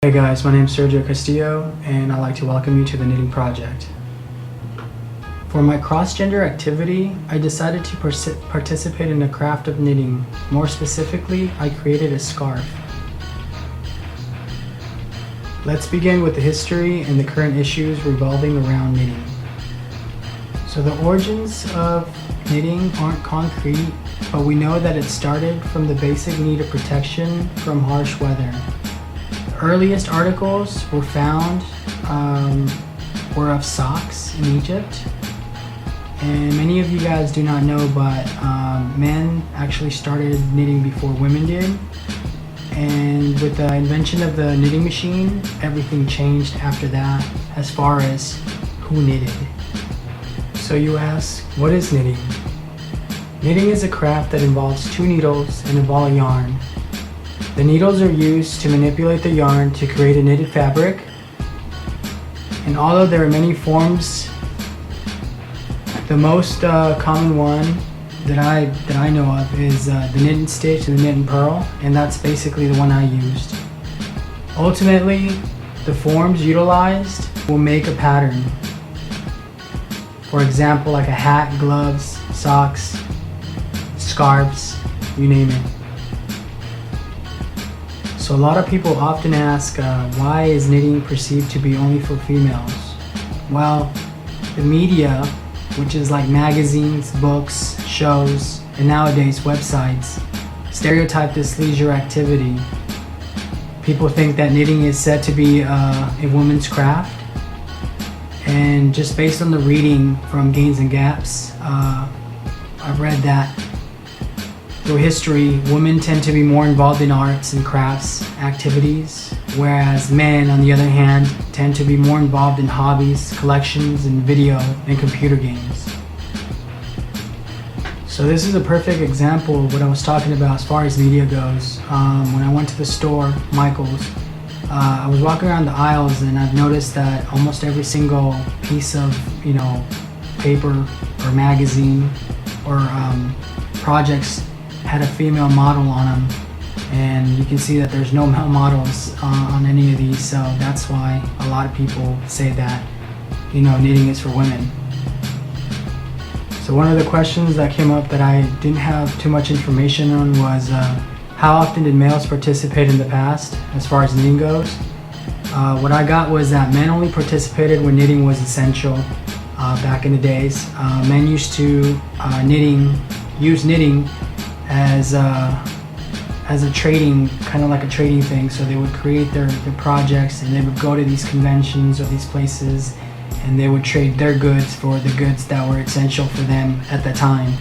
Hey guys, my name is Sergio Castillo and I'd like to welcome you to the Knitting Project. For my cross-gender activity, I decided to participate in the craft of knitting. More specifically, I created a scarf. Let's begin with the history and the current issues revolving around knitting. So the origins of knitting aren't concrete, but we know that it started from the basic need of protection from harsh weather. Earliest articles were found were of socks in Egypt, and many of you guys do not know, but men actually started knitting before women did, and with the invention of the knitting machine, everything changed after that as far as who knitted. So you ask, what is knitting? Knitting is a craft that involves two needles and a ball of yarn. The needles are used to manipulate the yarn to create a knitted fabric, and although there are many forms, the most common one that I know of is the knit and stitch and the knit and purl, and that's basically the one I used. Ultimately, the forms utilized will make a pattern. For example, like a hat, gloves, socks, scarves, you name it. So a lot of people often ask, why is knitting perceived to be only for females? Well, the media, which is like magazines, books, shows, and nowadays websites, stereotype this leisure activity. People think that knitting is said to be a woman's craft, and just based on the reading from Gains and Gaps, I've read that through history, women tend to be more involved in arts and crafts activities, whereas men, on the other hand, tend to be more involved in hobbies, collections, and video and computer games. So this is a perfect example of what I was talking about as far as media goes. When I went to the store, Michael's, I was walking around the aisles and I've noticed that almost every single piece of, paper or magazine or projects had a female model on them, and you can see that there's no male models on any of these, so that's why a lot of people say that knitting is for women. So one of the questions that came up that I didn't have too much information on was how often did males participate in the past as far as knitting goes. What I got was that men only participated when knitting was essential back in the days. Men used to use knitting as a trading, kind of like a trading thing. So they would create their projects, and they would go to these conventions or these places, and they would trade their goods for the goods that were essential for them at the time.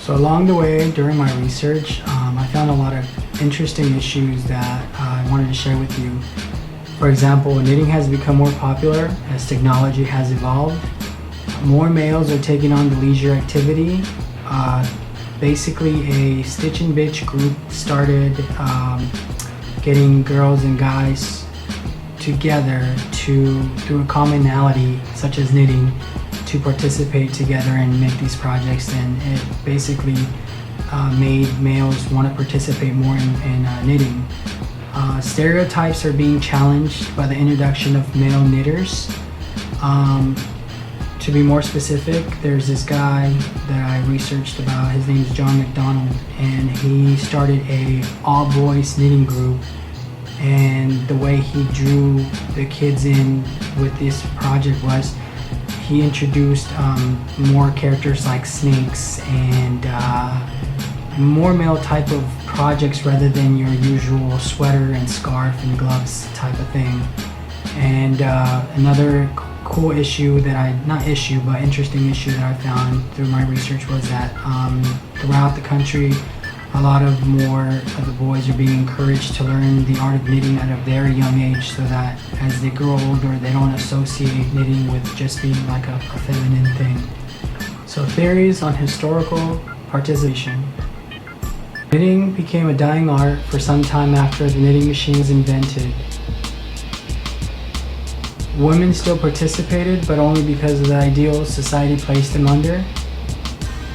So along the way, during my research, I found a lot of interesting issues that I wanted to share with you. For example, knitting has become more popular as technology has evolved. More males are taking on the leisure activity. Basically, a Stitch and Bitch group started getting girls and guys together through a commonality such as knitting, to participate together and make these projects, and it basically made males want to participate more in knitting. Stereotypes are being challenged by the introduction of male knitters. To be more specific, there's this guy that I researched about. His name is John McDonald, and he started a all-boys knitting group, and the way he drew the kids in with this project was he introduced more characters like snakes and more male type of projects rather than your usual sweater and scarf and gloves type of thing. And another cool issue interesting issue that I found through my research was that throughout the country, a lot of more of the boys are being encouraged to learn the art of knitting at a very young age, so that as they grow older, they don't associate knitting with just being like a feminine thing. So theories on historical participation. Knitting became a dying art for some time after the knitting machine was invented. Women still participated, but only because of the ideals society placed them under.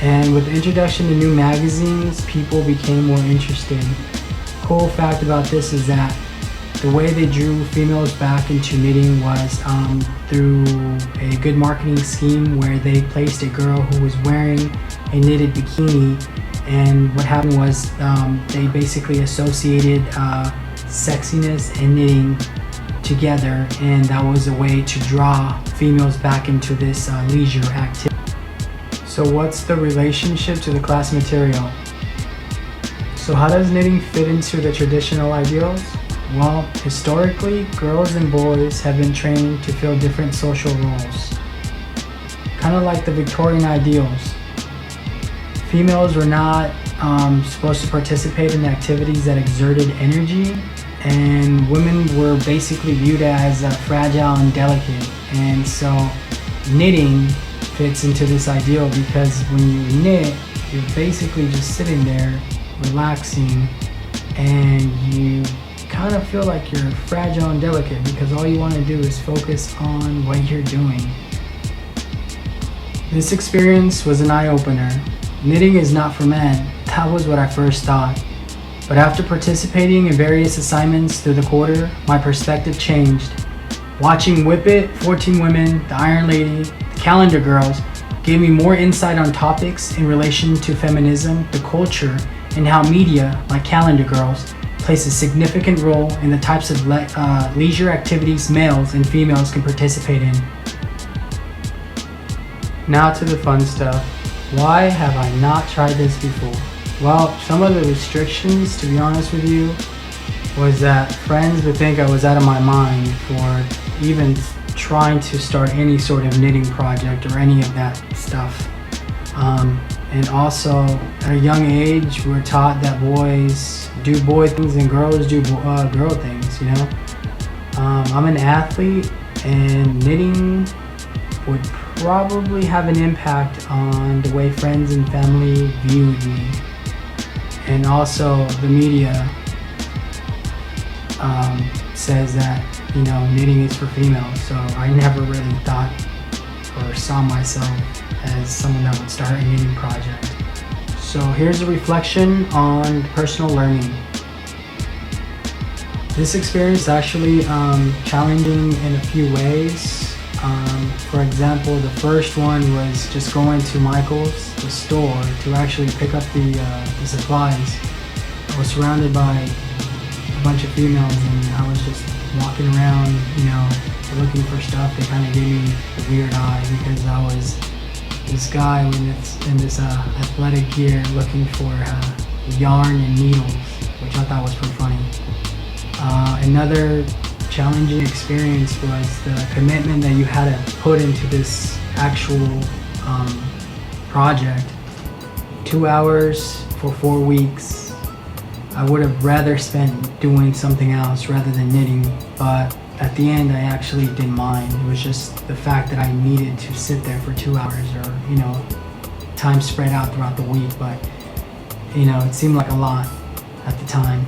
And with the introduction to new magazines, people became more interested. Cool fact about this is that the way they drew females back into knitting was through a good marketing scheme where they placed a girl who was wearing a knitted bikini, and what happened was they basically associated sexiness and knitting together, and that was a way to draw females back into this leisure activity. So what's the relationship to the class material? So how does knitting fit into the traditional ideals? Well, historically, girls and boys have been trained to fill different social roles. Kind of like the Victorian ideals. Females were not supposed to participate in activities that exerted energy, and women were basically viewed as fragile and delicate. And so knitting fits into this ideal because when you knit, you're basically just sitting there relaxing, and you kind of feel like you're fragile and delicate because all you want to do is focus on what you're doing. This experience was an eye-opener. Knitting is not for men. That was what I first thought. But after participating in various assignments through the quarter, my perspective changed. Watching Whip It, 14 Women, The Iron Lady, The Calendar Girls gave me more insight on topics in relation to feminism, the culture, and how media, like Calendar Girls, plays a significant role in the types of leisure activities males and females can participate in. Now to the fun stuff. Why have I not tried this before? Well, some of the restrictions, to be honest with you, was that friends would think I was out of my mind for even trying to start any sort of knitting project or any of that stuff. And also, at a young age, we're taught that boys do boy things and girls do girl things, you know? I'm an athlete, and knitting would probably have an impact on the way friends and family viewed me. And also, the media says that, you know, knitting is for females, so I never really thought or saw myself as someone that would start a knitting project. So here's a reflection on personal learning. This experience is actually challenging in a few ways. For example, the first one was just going to Michael's, the store, to actually pick up the supplies. I was surrounded by a bunch of females, and I was just walking around, you know, looking for stuff. They kind of gave me a weird eye because I was this guy in this athletic gear looking for yarn and needles, which I thought was pretty funny. Another challenging experience was the commitment that you had to put into this actual project. 2 hours for 4 weeks. I would have rather spent doing something else rather than knitting, but at the end I actually didn't mind. It was just the fact that I needed to sit there for 2 hours, or, you know, time spread out throughout the week, but, you know, it seemed like a lot at the time.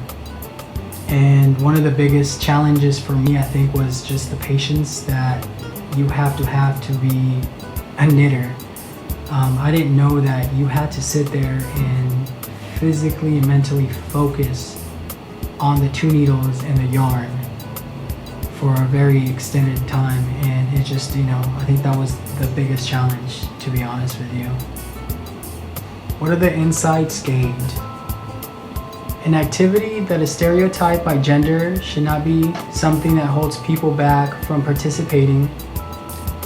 And one of the biggest challenges for me, I think, was just the patience that you have to be a knitter. I didn't know that you had to sit there and physically and mentally focus on the 2 needles and the yarn for a very extended time, and it just, you know, I think that was the biggest challenge, to be honest with you. What are the insights gained? An activity that is stereotyped by gender should not be something that holds people back from participating.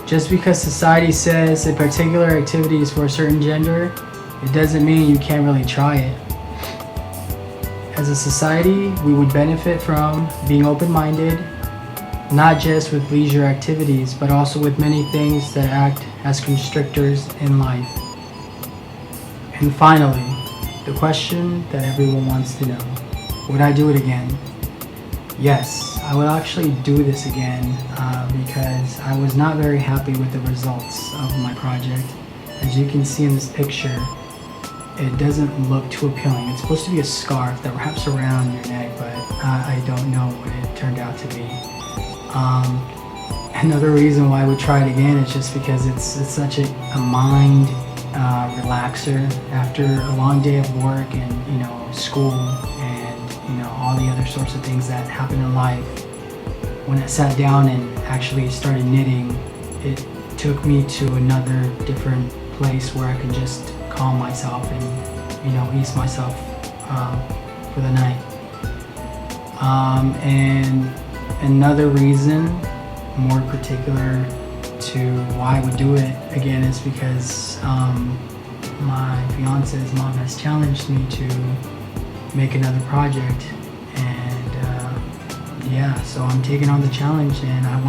Just because society says a particular activity is for a certain gender, it doesn't mean you can't really try it. As a society, we would benefit from being open-minded, not just with leisure activities, but also with many things that act as constrictors in life. And finally, the question that everyone wants to know: would I do it again? Yes, I would actually do this again because I was not very happy with the results of my project. As you can see in this picture, it doesn't look too appealing. It's supposed to be a scarf that wraps around your neck, but I don't know what it turned out to be. Another reason why I would try it again is just because it's such a mind relaxer after a long day of work and, you know, school and, you know, all the other sorts of things that happen in life. when I sat down and actually started knitting, it took me to another different place where I could just calm myself and, ease myself for the night. And another reason, more particular to why I would do it again, is because my fiance's mom has challenged me to make another project, and so I'm taking on the challenge, and I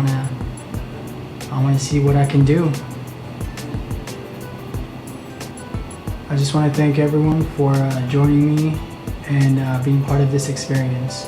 wanna see what I can do. I just want to thank everyone for joining me and being part of this experience.